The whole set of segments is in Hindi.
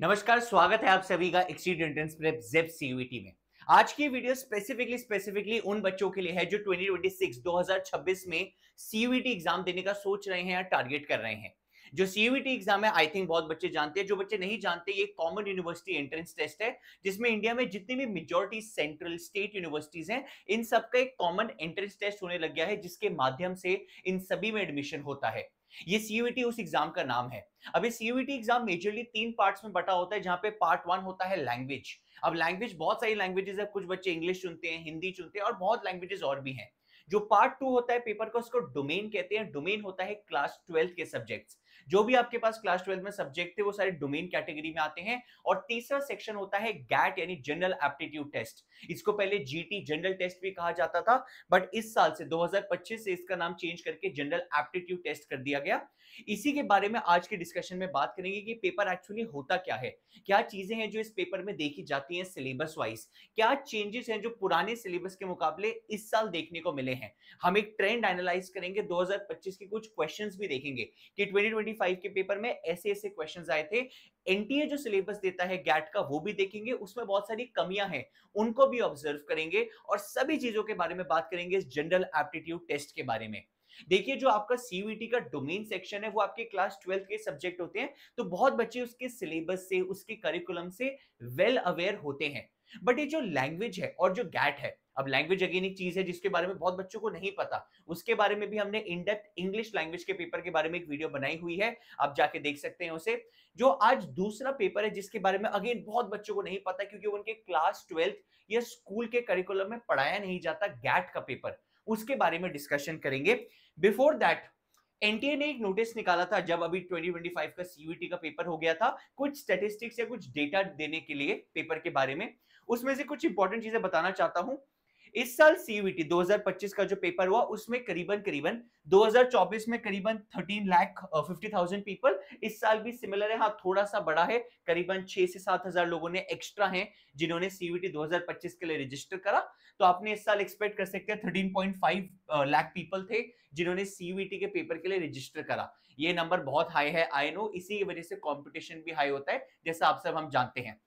नमस्कार, स्वागत है आप सभी का एक्सीड एंट्रेंस प्रेप जेप सीयूईटी में। आज की वीडियो स्पेसिफिकली उन बच्चों के लिए है जो 2026 में सीयूईटी एग्जाम देने का सोच रहे हैं या टारगेट कर रहे हैं। जो सीयूईटी एग्जाम है, आई थिंक बहुत बच्चे जानते हैं। जो बच्चे नहीं जानते, ये कॉमन यूनिवर्सिटी एंट्रेंस टेस्ट है जिसमें इंडिया में जितनी भी मेजॉरिटी सेंट्रल स्टेट यूनिवर्सिटीज हैं, इन सबका एक कॉमन एंट्रेंस टेस्ट होने लग गया है जिसके माध्यम से इन सभी में एडमिशन होता है। ये सीयूईटी उस एग्जाम का नाम है। अब ये सीयूईटी एग्जाम मेजरली 3 पार्ट्स में बटा होता है, जहां पे पार्ट 1 होता है लैंग्वेज। अब लैंग्वेज बहुत सारी लैंग्वेजेस है, कुछ बच्चे इंग्लिश चुनते हैं, हिंदी चुनते हैं और बहुत लैंग्वेजेस और भी हैं। जो पार्ट 2 होता है पेपर का, उसको डोमेन कहते हैं। डोमेन होता है क्लास 12 के सब्जेक्ट्स। जो भी आपके पास क्लास 12 में सब्जेक्ट थे वो सारे डोमेन कैटेगरी में आते हैं। और तीसरा सेक्शन होता है गैट यानी जनरल एप्टीट्यूड टेस्ट। इसको पहले जीटी जनरल टेस्ट भी कहा जाता था, बट इस साल से 2025 से इसका नाम चेंज करके जनरल एप्टीट्यूड टेस्ट कर दिया गया। इसी के बारे में आज के डिस्कशन में बात करेंगे कि पेपर एक्चुअली होता क्या है, क्या चीजें हैं जो इस पेपर में देखी जाती हैं सिलेबस वाइज, क्या चेंजेस हैं जो पुराने सिलेबस के मुकाबले इस साल देखने को मिले हैं। हम एक ट्रेंड एनालाइज करेंगे, 2025 के कुछ क्वेश्चंस भी देखेंगे कि 2025 के पेपर में ऐसे ऐसे क्वेश्चंस आए थे। एनटीए जो सिलेबस देता है गैट का, वो भी देखेंगे, उसमें बहुत सारी कमियां हैं, उनको भी ऑब्जर्व करेंगे और सभी चीजों के बारे में बात करेंगे इस जनरल एप्टीट्यूड टेस्ट के बारे में। देखिए, जो आपका सीयूईटी का डोमेन सेक्शन है वो आपके क्लास 12 के सब्जेक्ट होते हैं, तो बहुत बच्चे उसके सिलेबस से, उसके करिकुलम से वेल अवेयर होते हैं। बट ये जो लैंग्वेज है और जो गैट है, अब लैंग्वेज अगेन एक चीज है जिसके बारे में बहुत बच्चों को नहीं पता। उसके बारे में भी हमने इन डेप्थ इंग्लिश लैंग्वेज के पेपर के बारे में एक वीडियो बनाई हुई है, आप जाके देख सकते हैं उसे। जो आज दूसरा पेपर है जिसके बारे में अगेन बहुत बच्चों को नहीं पता, क्योंकि उनके क्लास 12 या स्कूल के करिकुलम में पढ़ाया नहीं जाता, गैट का पेपर, उसके बारे में डिस्कशन करेंगे। बिफोर दैट, एनटीए ने एक नोटिस निकाला था जब अभी 2025 का सीयूईटी का पेपर हो गया था, कुछ स्टैटिस्टिक्स या कुछ डेटा देने के लिए पेपर के बारे में। उसमें से कुछ इंपॉर्टेंट चीजें बताना चाहता हूं। इस साल सीयूईटी 2025 का जो पेपर हुआ उसमें करीबन करीबन 2024 में करीबन 13,50,000 पीपल, इस साल भी सिमिलर है, हाँ थोड़ा सा बड़ा है, करीबन 6 से 7 हजार लोगों ने एक्स्ट्रा हैं जिन्होंने सीयूईटी 2025 के लिए रजिस्टर करा। तो आपने इस साल एक्सपेक्ट कर सकते हैं 13.5 लाख पीपल थे जिन्होंने सीयूईटी के पेपर के लिए रजिस्टर करा। ये नंबर बहुत हाई है, आई नो, इसी की वजह से कंपटीशन भी हाई होता है, जैसा आप सब हम जानते हैं।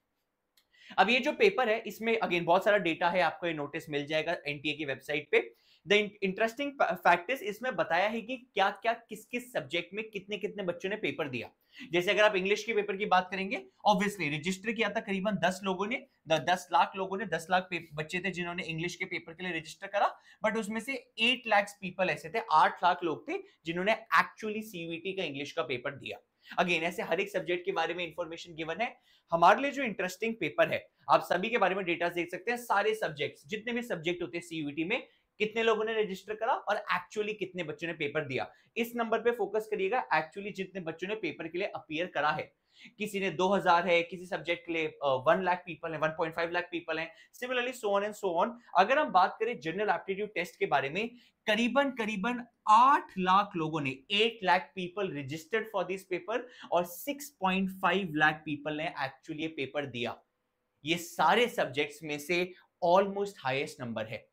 अब ये जो पेपर है इसमें अगेन बहुत सारा डेटा है, आपको ये नोटिस मिल जाएगा एनटीए की वेबसाइट पे। द इंटरेस्टिंग फैक्ट इज, इसमें बताया है कि क्या क्या किस किस सब्जेक्ट में कितने कितने बच्चों ने पेपर दिया। जैसे अगर आप इंग्लिश के पेपर की बात करेंगे, ऑब्वियसली रजिस्टर किया था करीबन 10 लोगों ने, 10 लाख लोगों ने, 10 लाख बच्चे थे जिन्होंने इंग्लिश के पेपर के लिए रजिस्टर करा। बट उसमें से 8 लाख पीपल ऐसे थे, 8 लाख लोग थे जिन्होंने एक्चुअली सीयूईटी का इंग्लिश का पेपर दिया। अगेन ऐसे हर एक सब्जेक्ट के बारे में इंफॉर्मेशन गिवन है। हमारे लिए जो इंटरेस्टिंग पेपर है, आप सभी के बारे में डेटा देख सकते हैं, सारे सब्जेक्ट्स, जितने भी सब्जेक्ट होते हैं सीयूईटी में, कितने लोगों ने रजिस्टर करा और एक्चुअली कितने बच्चों ने पेपर दिया। इस नंबर पे फोकस करिएगा, एक्चुअली जितने बच्चों ने पेपर के लिए अपीयर करा है। किसी ने 2000 है, किसी सब्जेक्ट के लिए 1 लाख पीपल है, 1.5 लाख पीपल है, similarly so on and so on. अगर हम बात करें जनरल एप्टीट्यूड टेस्ट के बारे में, करीबन करीबन 8 लाख लोगों ने, 8 lakh people registered for this paper और 6.5 लाख पीपल ने एक्चुअली ये पेपर दिया। ये सारे सब्जेक्ट्स में से ऑलमोस्ट हाईएस्ट नंबर है।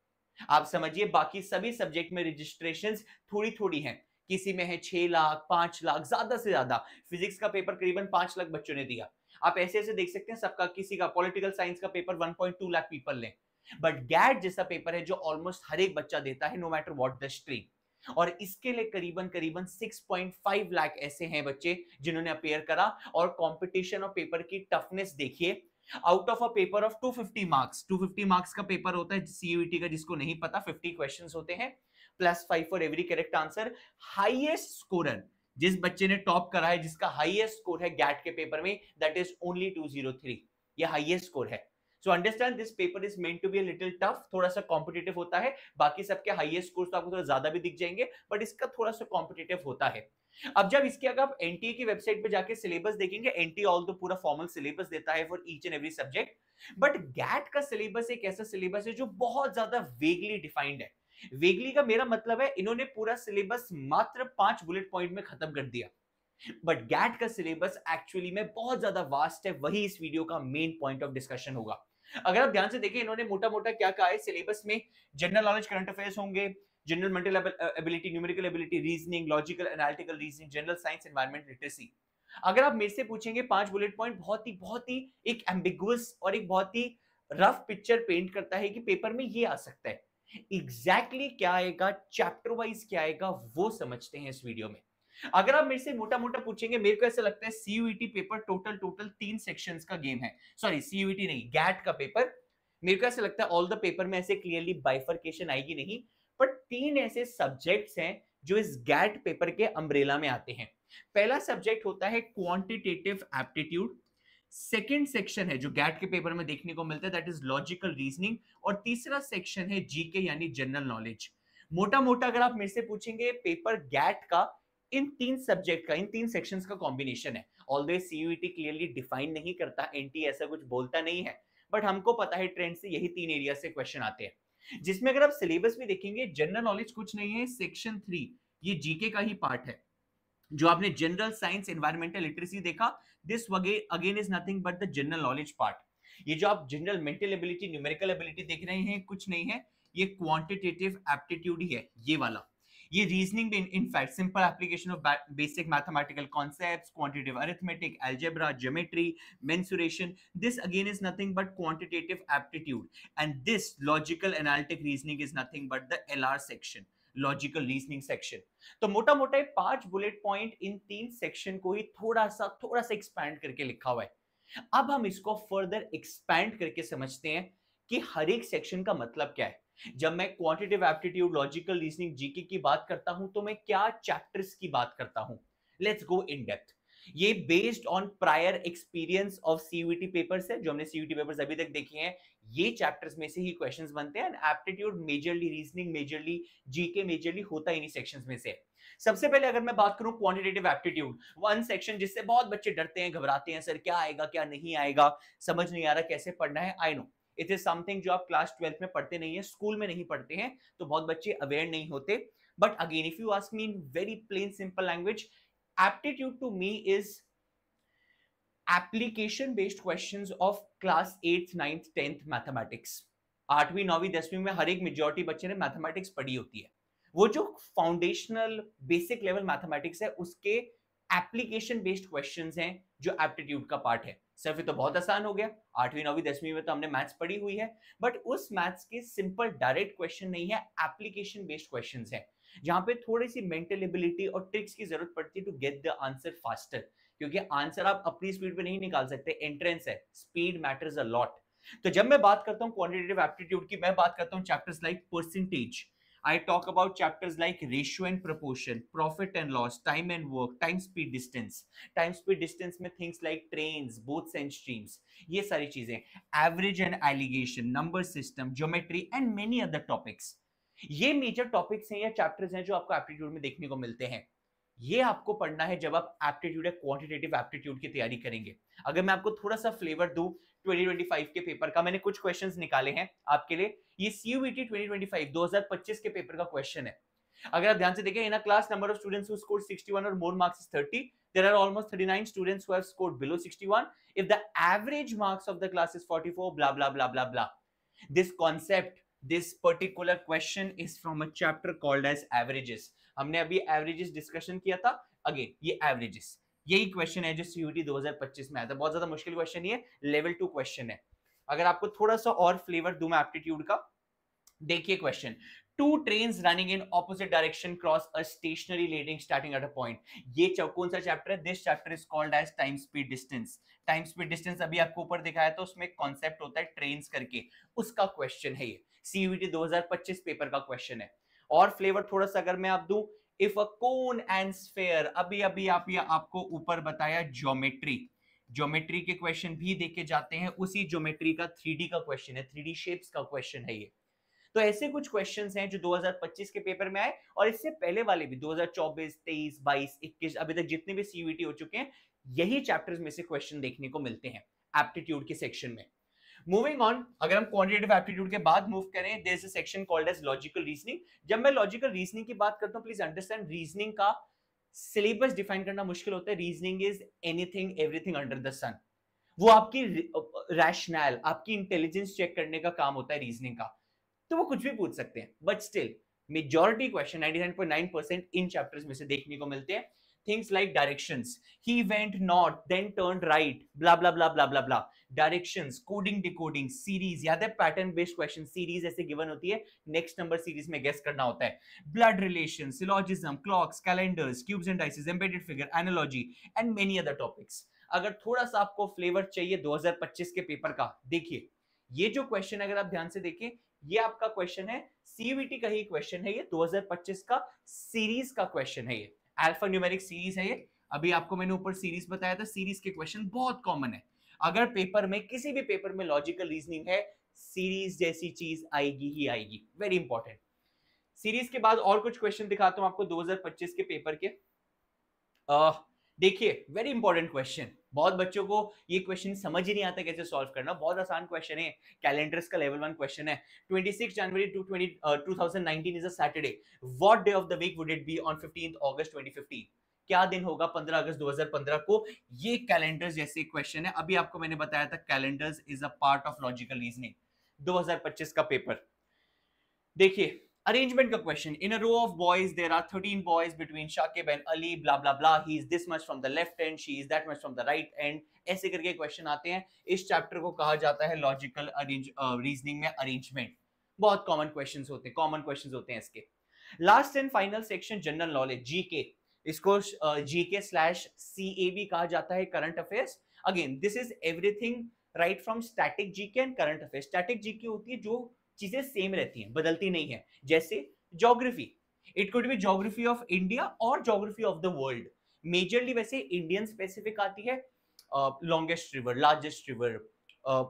आप समझिए, बाकी सभी सब्जेक्ट में रजिस्ट्रेशंस थोड़ी थोड़ी हैं, किसी में है 6 लाख, 5 लाख, ज्यादा से ज्यादा। फिजिक्स का पेपर करीबन 5 लाख बच्चों ने दिया। आप ऐसे ऐसे देख सकते हैं, सबका, किसी का पॉलिटिकल साइंस का पेपर 1.2 लाख पीपल ने। बट गैट जैसा पेपर है जो ऑलमोस्ट हर एक बच्चा देता है, no matter what the stream, और इसके लिए करीबन करीबन 6.5 लाख ऐसे हैं बच्चे जिन्होंने अपेयर करा। और कंपटीशन और पेपर की टफनेस देखिए, out of a paper of 250 marks, 250 marks का पेपर होता है सीयूईटी का, जिसको नहीं पता, 50 क्वेश्चंस होते हैं, +5 for every correct answer. Highest scorer, जिस बच्चे ने टॉप करा है, जिसका हाईएस्ट स्कोर है गैट के पेपर में, दैट इज ओनली 203। ये हाईएस्ट स्कोर है। So understand, this paper is meant to be a little tough, थोड़ा सा कॉम्पिटिटिव होता है। बाकी सबके हाईएस्ट स्कोर तो आपको थोड़ा ज्यादा भी दिख जाएंगे, बट इसका थोड़ा सा कॉम्पिटिटिव होता है। अब जब इसके अगर आप एनटीए की वेबसाइट पे जाके सिलेबस देखेंगे, एनटीए ऑल तो पूरा फॉर्मल सिलेबस देता है for each and every subject, but GAT का सिलेबस एक ऐसा सिलेबस है जो बहुत ज्यादा वेगली डिफाइंड है। वेगली का मेरा मतलब है, इन्होंने पूरा सिलेबस मात्र 5 बुलेट पॉइंट में खत्म कर दिया। बट गैट का सिलेबस एक्चुअली में बहुत ज्यादा वास्ट है, वही इस वीडियो का मेन पॉइंट ऑफ डिस्कशन होगा। अगर आप ध्यान से देखें, इन्होंने मोटा मोटा क्या कहा है सिलेबस में, जनरल नॉलेज, करंट अफेयर्स होंगे, general mental ability, numerical ability, reasoning, logical analytical reasoning, general science, environment literacy. अगर आप मेरे से पूछेंगे 5 बुलेट पॉइंट, बहुत ही एक एम्बिगुअस और एक बहुत ही रफ पिक्चर पेंट करता है कि पेपर में ये आ सकता है। एग्जैक्टली क्या आएगा, चैप्टर वाइज क्या आएगा, वो समझते हैं इस वीडियो में। अगर आप मेरे से मोटा मोटा पूछेंगे, मेरे को ऐसा लगता है सीयूईटी पेपर टोटल 3 सेक्शंस का गेम है। सॉरी, सीयूईटी नहीं, गैट का पेपर। मेरे को ऐसा लगता है ऑल द पेपर में ऐसे क्लियरली बाइफर्केशन आएगी नहीं, बट 3 ऐसे सब्जेक्ट्स हैं जो इस गैट पेपर के अम्ब्रेला में आते हैं। पहला सब्जेक्ट होता है क्वांटिटेटिव एप्टीट्यूड। सेकेंड सेक्शन है जो गैट के पेपर में देखने को मिलता है, दैट इज लॉजिकल रीजनिंग। और तीसरा सेक्शन है जीके यानी जनरल नॉलेज। मोटा मोटा अगर आप मेरे से पूछेंगे, पेपर गैट का इन 3 सब्जेक्ट का, इन 3 सेक्शंस का कॉम्बिनेशन है। ऑल्दो सीयूईटी क्लियरली डिफाइन नहीं करता, एनटी ऐसा कुछ बोलता नहीं है, बट हमको पता है ट्रेंड से यही 3 एरिया से क्वेश्चन आते हैं। जिसमें अगर आप सिलेबस भी देखेंगे, जनरल नॉलेज कुछ नहीं है, सेक्शन 3 ये जीके का ही पार्ट है। जो आपने जनरल साइंस एनवायरमेंटल लिटरेसी देखा, this again is nothing but the general knowledge part. ये जो आप general mental ability, numerical ability देख रहे हैं, कुछ नहीं है, ये क्वांटिटेटिव एप्टीट्यूड ही है, ये वाला। ये रीजनिंग में in fact simple application of basic mathematical concepts, quantitative arithmetic, algebra, geometry, mensuration, this again is nothing but quantitative aptitude. And this logical analytic reasoning is nothing but the LR section, logical reasoning section. तो मोटा मोटा 5 बुलेट पॉइंट इन 3 सेक्शन को ही थोड़ा सा एक्सपैंड करके लिखा हुआ है। अब हम इसको फर्दर एक्सपैंड करके समझते हैं कि हर एक सेक्शन का मतलब क्या है। जब मैं quantitative aptitude, logical reasoning, GK की बात करता हूं तो मैं क्या चैप्टर्स की बात करता हूं। Let's go in depth. ये based on prior experience of CUET papers है, जो हमने सीयूईटी पेपर्स अभी तक देखे हैं, ये चैप्टर्स में से ही क्वेश्चंस बनते हैं। Aptitude majorly, reasoning majorly, GK majorly होता इन्हीं सेक्शंस में से। सबसे पहले अगर मैं बात करूं क्वांटिटेटिव एप्टीट्यूड, वन सेक्शन जिससे बहुत बच्चे डरते हैं, घबराते हैं, सर क्या आएगा क्या नहीं आएगा, समझ नहीं आ रहा कैसे पढ़ना है। I know it is something जो आप क्लास 12 में पढ़ते नहीं है, स्कूल में नहीं पढ़ते हैं, तो बहुत बच्चे अवेयर नहीं होते। But again if you ask me in very plain simple language, aptitude to me is application based questions of class 8th 9th 10th mathematics. 8वीं 9वीं 10वीं में हर एक मेजॉरिटी बच्चे ने मैथमेटिक्स पढ़ी होती है। वो जो फाउंडेशनल बेसिक लेवल मैथमेटिक्स है, उसके एप्लीकेशन बेस्ड क्वेश्चंस हैं जो एप्टीट्यूड का पार्ट है। सर फिर तो बहुत आसान हो गया, 8वीं 9वीं 10वीं में तो हमने मैथ्स पढ़ी हुई है, बट उस मैथ्स के सिंपल डायरेक्ट क्वेश्चन नहीं है, एप्लीकेशन बेस्ड क्वेश्चंस हैं, जहां पे थोड़ी सी मेंटल एबिलिटी और ट्रिक्स की जरूरत पड़ती है to get the answer faster. क्योंकि आंसर आप अपनी स्पीड पे नहीं निकाल सकते, एंट्रेंस है, स्पीड मैटर्स अ लॉट। तो जब मैं बात करता हूं क्वांटिटेटिव एप्टीट्यूड की, मैं बात करता हूं chapters like percentage. I talk about chapters like ratio and proportion, profit and loss, time and work, time speed distance. Time speed distance में things like trains, boats and streams, ये सारी चीजें, average and alligation, number system, geometry and many other topics. ये मेजर टॉपिक्स हैं या चैप्टर्स हैं जो आपको एप्टीट्यूड में देखने को मिलते हैं। ये आपको पढ़ना है जब आप एप्टीट्यूड या क्वांटिटेटिव एप्टीट्यूड की तैयारी करेंगे। अगर मैं आपको थोड़ा सा फ्लेवर दूं 2025 के पेपर का, मैंने कुछ क्वेश्चंस निकाले हैं आपके लिए। ये सीयूईटी 2025 के पेपर का क्वेश्चन है। अगर आप ध्यान से देखें, in a class number of students who scored 61 or more marks is 30, there are almost 39 students who have scored below 61 if the average marks of the class is 44, blah blah blah blah blah. This concept, this particular question is from a chapter called as averages. हमने अभी एवरेजेस डिस्कशन किया था। अगेन ये एवरेजेस, यही क्वेश्चन है जो सीयूईटी 2025 में आया था। बहुत ज्यादा मुश्किल क्वेश्चन ये लेवल 2 क्वेश्चन है। अगर आपको थोड़ा सा और फ्लेवर दूं मैं एप्टीट्यूड का, देखिए question, two trains running in opposite direction cross a stationary leading starting at a point. ये कौन सा चैप्टर है? This chapter is called as time speed distance. Time speed distance अभी आपको ऊपर दिखाया तो उसमें कॉन्सेप्ट होता है ट्रेन्स करके, उसका क्वेश्चन है ये, सीयूईटी 2025 पेपर का क्वेश्चन है। और फ्लेवर थोड़ा सा अगर मैं आप दूं, if a cone and sphere, अभी आपको ऊपर बताया ज्योमेट्री, ज्योमेट्री के क्वेश्चन भी देखे जाते हैं, उसी ज्योमेट्री का 3D का क्वेश्चन है, 3D शेप्स का क्वेश्चन है ये। तो ऐसे कुछ क्वेश्चंस हैं जो 2025 के पेपर में आए, और इससे पहले वाले भी 2024, 23, 22, 21 अभी तक जितने भी सीयूईटी हो चुके हैं, यही चैप्टर्स में से क्वेश्चन देखने को मिलते हैं एप्टीट्यूड के सेक्शन में। मूविंग ऑन, अगर हम क्वांटिटेटिव एप्टीट्यूड के बाद मूव करें, there is a section called as logical reasoning. जब मैं लॉजिकल रीजनिंग की बात करता हूं, प्लीज अंडरस्टैंड, रीजनिंग का सिलेबस डिफाइन करना मुश्किल होता है। Reasoning is anything everything under the sun. वो आपकी रैशनल, आपकी इंटेलिजेंस चेक करने का काम होता है रीजनिंग का। तो वो कुछ भी पूछ सकते हैं, but still majority question 99.9% in chapters में से देखने को मिलते हैं। Things like directions, he went north then turned right, blah blah blah blah blah blah, directions, coding decoding, series, याद है पैटर्न बेस्ड क्वेश्चन, सीरीज ऐसे गिवन होती है, नेक्स्ट नंबर सीरीज में गेस करना होता है, blood relation, syllogism, clocks, calendars, cubes and dices, embedded figure, analogy and many other topics. अगर थोड़ा सा आपको फ्लेवर चाहिए 2025 के पेपर का, देखिए ये जो क्वेश्चन अगर आप ध्यान से देखें, ये आपका क्वेश्चन है, सीयूईटी का ही क्वेश्चन है, ये 2025 का सीरीज का क्वेश्चन है, ये अल्फा न्यूमेरिक सीरीज है ये। अभी आपको मैंने ऊपर सीरीज बताया था, सीरीज के क्वेश्चन बहुत कॉमन है, अगर पेपर में किसी भी पेपर में लॉजिकल रीजनिंग है, सीरीज जैसी चीज आएगी ही आएगी, वेरी इंपॉर्टेंट। सीरीज के बाद और कुछ क्वेश्चन दिखाता हूं आपको 2025 के पेपर के। देखिए वेरी इंपॉर्टेंट क्वेश्चन, बहुत बच्चों को ये क्वेश्चन समझ ही नहीं आता कैसे सॉल्व करना, बहुत आसान क्वेश्चन है, कैलेंडर्स का लेवल 1 क्वेश्चन है। 26 January 2019 is a Saturday, what day of the week would it be on 15 August 2015, क्या दिन होगा 15 अगस्त 2015 को, ये कैलेंडर्स जैसे क्वेश्चन है। अभी आपको मैंने बताया था calendars is a part of logical reasoning, 2025 का पेपर। देखिए अरेंजमेंट का question, in a row of boys there are 13 boys between Shakib and Ali, blah blah blah, he is this much from the left end, she is that much from the right end, ऐसे करके क्वेश्चन आते हैं। इस चैप्टर को कहा जाता है लॉजिकल रीजनिंग में अरेंजमेंट। बहुत कॉमन क्वेश्चंस होते हैं, कॉमन क्वेश्चंस होते हैं इसके। Last and final section general knowledge, GK, इसको जीके स्लैश सीएबी कहा जाता है, current affairs. Again this is everything right from static GK and current affairs. Static GK होती है जो चीजें सेम रहती हैं, बदलती नहीं है, जैसे geography, it could be geography of India और geography of the world. Majorly वैसे इंडियन स्पेसिफिक आती है, longest river, largest river,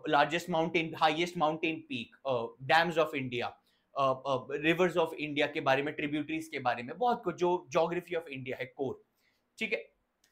largest mountain, highest mountain peak, dams of India, rivers of India के बारे में, ट्रिब्यूटरीज के बारे में, बहुत कुछ जो ज्योग्राफी ऑफ इंडिया है कोर, ठीक है।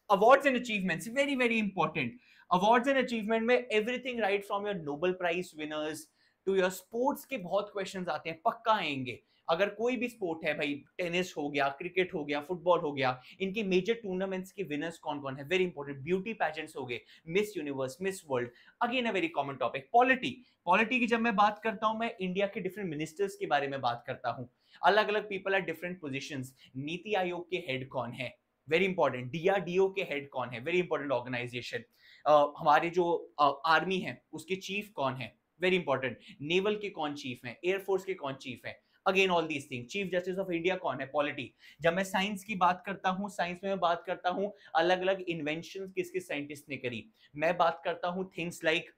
Awards and achievements, very very important. Awards and achievement में everything right from your Nobel prize winners to your sports के बहुत क्वेश्चंस आते हैं, पक्का आएंगे। अगर कोई भी स्पोर्ट है भाई, टेनिस हो गया, क्रिकेट हो गया, फुटबॉल हो गया, इनके मेजर टूर्नामेंट्स के विनर्स कौन कौन है, वेरी इंपॉर्टेंट। ब्यूटी पैजेंट्स हो गए, miss universe, miss world, again a very common topic. Polity, polity की जब मैं बात करता हूं, मैं इंडिया के डिफरेंट मिनिस्टर्स के बारे में बात करता हूं, अलग अलग people are different positions. NITI Aayog के हेड कौन है, वेरी इंपॉर्टेंट। डीआरडीओ के हेड कौन है, वेरी इंपॉर्टेंट ऑर्गेनाइजेशन। हमारे जो आर्मी है उसके चीफ कौन है, वेरी इंपॉर्टेंट। नेवल के कौन चीफ हैं, एयरफोर्स के कौन चीफ हैं, again all these thing. Chief justice of India कौन है, पॉलिटी। जब मैं साइंस की बात करता हूं, साइंस में मैं बात करता हूं अलग अलग इन्वेंशन किस किस साइंटिस्ट ने करी। मैं बात करता हूं थिंग्स लाइक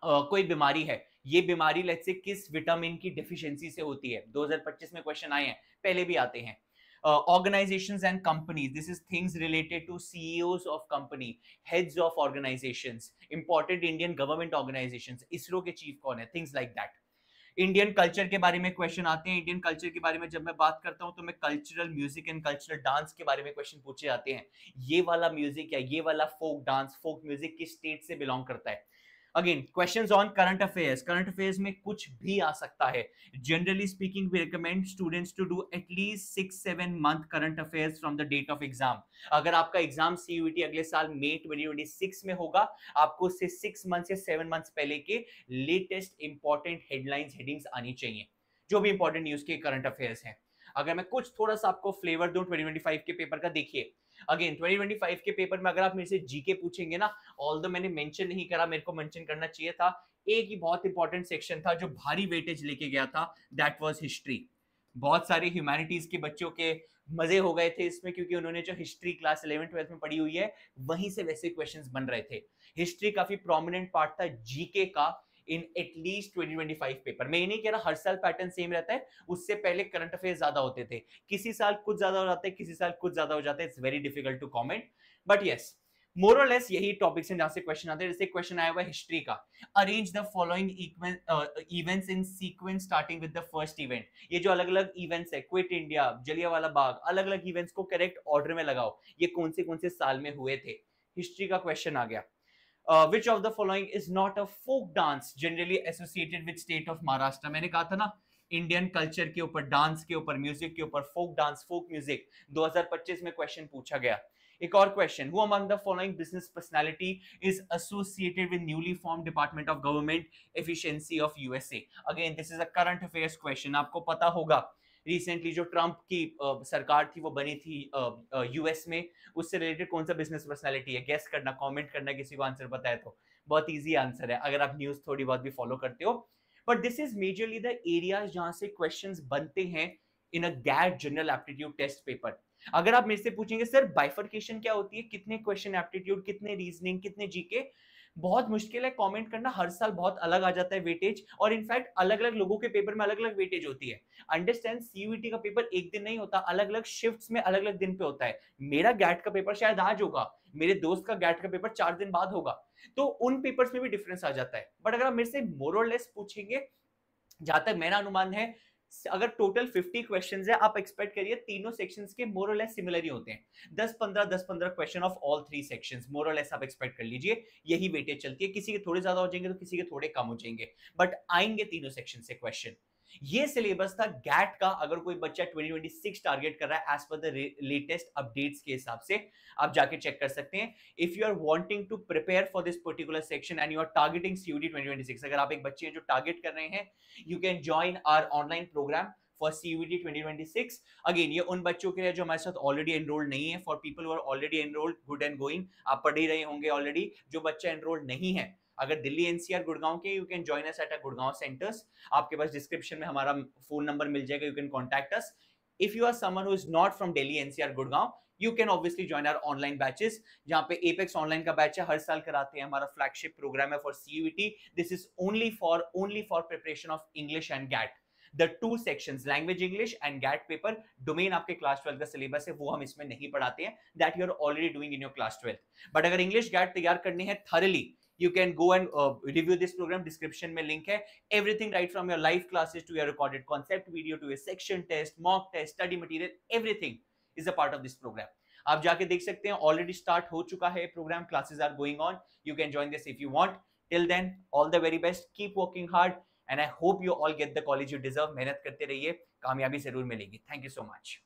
कोई बीमारी है, ये बीमारी लेट्स से किस विटामिन की डेफिशिएंसी से होती है, 2025 में क्वेश्चन आए हैं, पहले भी आते हैं। Organizations and companies, this is things related to CEOs of company, heads of organizations, important Indian government organizations, ISRO के चीफ कौन है, things like that। Indian culture के बारे में क्वेश्चन आते हैं। इंडियन कल्चर के बारे में जब मैं बात करता हूं तो मैं cultural music and cultural dance के बारे में क्वेश्चन पूछे जाते हैं, ये वाला म्यूजिक या ये वाला फोक डांस, फोक म्यूजिक किस स्टेट से बिलोंग करता है। Again questions on current affairs, current affairs में कुछ भी आ सकता है। Generally speaking we recommend students to do at least 6-7 month current affairs from the date of exam. अगर आपका एग्जाम सीयूईटी अगले साल मई 2026 में होगा, आपको उससे 6 मंथ्स या 7 मंथ्स पहले के लेटेस्ट इंपॉर्टेंट हेडलाइंस, हेडिंग्स आनी चाहिए, जो भी इंपॉर्टेंट न्यूज के करंट अफेयर्स हैं। अगर मैं कुछ थोड़ा सा आपको फ्लेवर दूं 2025 के पेपर का, देखिए अगेन 2025 के पेपर में अगर आप मेरे से जीके पूछेंगे ना, ऑल्दो मैंने मेंशन नहीं करा, मेरे को मेंशन करना चाहिए था, एक ही बहुत इंपॉर्टेंट सेक्शन था जो भारी वेटेज लेके गया था, दैट वाज हिस्ट्री। बहुत सारे ह्यूमैनिटीज के बच्चों के मजे हो गए थे इसमें, क्योंकि उन्होंने जो हिस्ट्री क्लास 11th-12th में पढ़ी हुई है वहीं से वैसे क्वेश्चंस बन रहे थे। हिस्ट्री काफी प्रोमिनेंट पार्ट था जीके का इन एटलीस्ट 2025 पेपर। मैं ये नहीं कह रहा हर साल पैटर्न सेम रहता है, उससे पहले करंट अफेयर्स ज्यादा होते थे, किसी साल कुछ ज्यादा हो जाता है, किसी साल कुछ ज्यादा हो जाता है, it's very difficult to comment, but yes more or less यही टॉपिक्स हैं जहां से क्वेश्चन आते हैं। जैसे क्वेश्चन आया हुआ हिस्ट्री का, arrange the following events in sequence starting with the first event. ये जो अलग अलग इवेंट्स है, क्विट इंडिया, जलियांवाला बाग, अलग अलग इवेंट्स को करेक्ट ऑर्डर में लगाओ, ये कौन से साल में हुए थे, हिस्ट्री का क्वेश्चन आ गया। Which of the following is not a folk dance generally associated with state of Maharashtra? मैंने कहा था ना, इंडियन कल्चर के ऊपर, डांस के ऊपर, म्यूजिक के ऊपर, फोक डांस, फोक म्यूजिक, 2025 में क्वेश्चन पूछा गया। एक और question, who among the following business personality is associated with newly formed Department of Government Efficiency of USA? Again, this is a current affairs question, आपको पता होगा रिसेंटली जो ट्रम्प की सरकार थी वो बनी थी यूएस में, उससे रिलेटेड कौन सा बिजनेस पर्सनालिटी है, गेस करना, कमेंट करना, किसी को आंसर पता है तो। बहुत इजी आंसर है अगर आप न्यूज थोड़ी बहुत भी फॉलो करते हो। But this is majorly the areas जहां से क्वेश्चंस बनते हैं in a GAT general aptitude test paper. अगर आप मेरे से पूछेंगे सर बाइफर्केशन क्या होती है, कितने क्वेश्चन एप्टीट्यूड, कितने रीजनिंग, कितने जीके, बहुत मुश्किल है कमेंट करना। हर साल बहुत अलग आ जाता है वेटेज, और इनफैक्ट अलग अलग लोगों के पेपर में अलग अलग वेटेज होती है। अंडरस्टैंड, सीयूईटी का पेपर एक दिन नहीं होता, अलग अलग शिफ्ट्स में अलग अलग दिन पे होता है। मेरा गैट का पेपर शायद आज होगा, मेरे दोस्त का गैट का पेपर 4 दिन बाद होगा, तो उन पेपर्स में भी डिफरेंस आ जाता है। बट अगर आप मेरे से मोर और लेस पूछेंगे, जहां तक मेरा अनुमान है, अगर टोटल 50 क्वेश्चंस है, आप एक्सपेक्ट करिए तीनों सेक्शंस के मोर और लेस सिमिलर ही होते हैं। 10-15 question of all 3 sections more or less आप एक्सपेक्ट कर लीजिए, यही वेटेज चलती है। किसी के थोड़े ज्यादा हो जाएंगे तो किसी के थोड़े कम हो जाएंगे, बट आएंगे तीनों सेक्शन से क्वेश्चन। ये सिलेबस था गैट का। अगर कोई बच्चा 2026 टारगेट कर रहा है as per the latest updates के हिसाब से, आप जाके चेक कर सकते हैं। If you are wanting to prepare for this particular section and you are targeting CUET 2026, अगर आप एक बच्चे हैं जो टारगेट कर रहे हैं, you can join our online program for CUET 2026। Again ये उन बच्चों के लिए जो हमारे साथ ऑलरेडी एनरोल्ड नहीं है, for people who are already enrolled, good and going, आप पढ़ ही रहे होंगे ऑलरेडी। जो बच्चा एनरोल्ड नहीं है, अगर दिल्ली एनसीआर गुड़गांव के, you can join us at a Gurgaon centres. आपके पास डिस्क्रिप्शन में हमारा फोन नंबर मिल जाएगा, you can contact us. If you are someone who is not from Delhi NCR Gurgaon, you can obviously join our online batches, जहां पे एपेक्स ऑनलाइन का बैच है, हर साल कराते हैं, हमारा फ्लैगशिप प्रोग्राम है for CUET. This is only for preparation of English and GAT, the 2 sections, language English and GAT paper. Domain आपके क्लास 12 का सिलेबस है, वो हम इसमें नहीं पढ़ाते हैं, that you are already doing in your class 12। But अगर इंग्लिश गैट तैयार करनी है thoroughly, you can go and review this program, description में link है। everything right from your live classes to your recorded concept video to your section test, mock test, study material, everything is a part of this program। आप जाके देख सकते हैं, ऑलरेडी स्टार्ट हो चुका है program, classes are going on, you can join this if you want। till then, all the very best, keep working hard and I hope you all get the college you deserve। मेहनत करते रहिए, कामयाबी जरूर मिलेगी। thank you so much।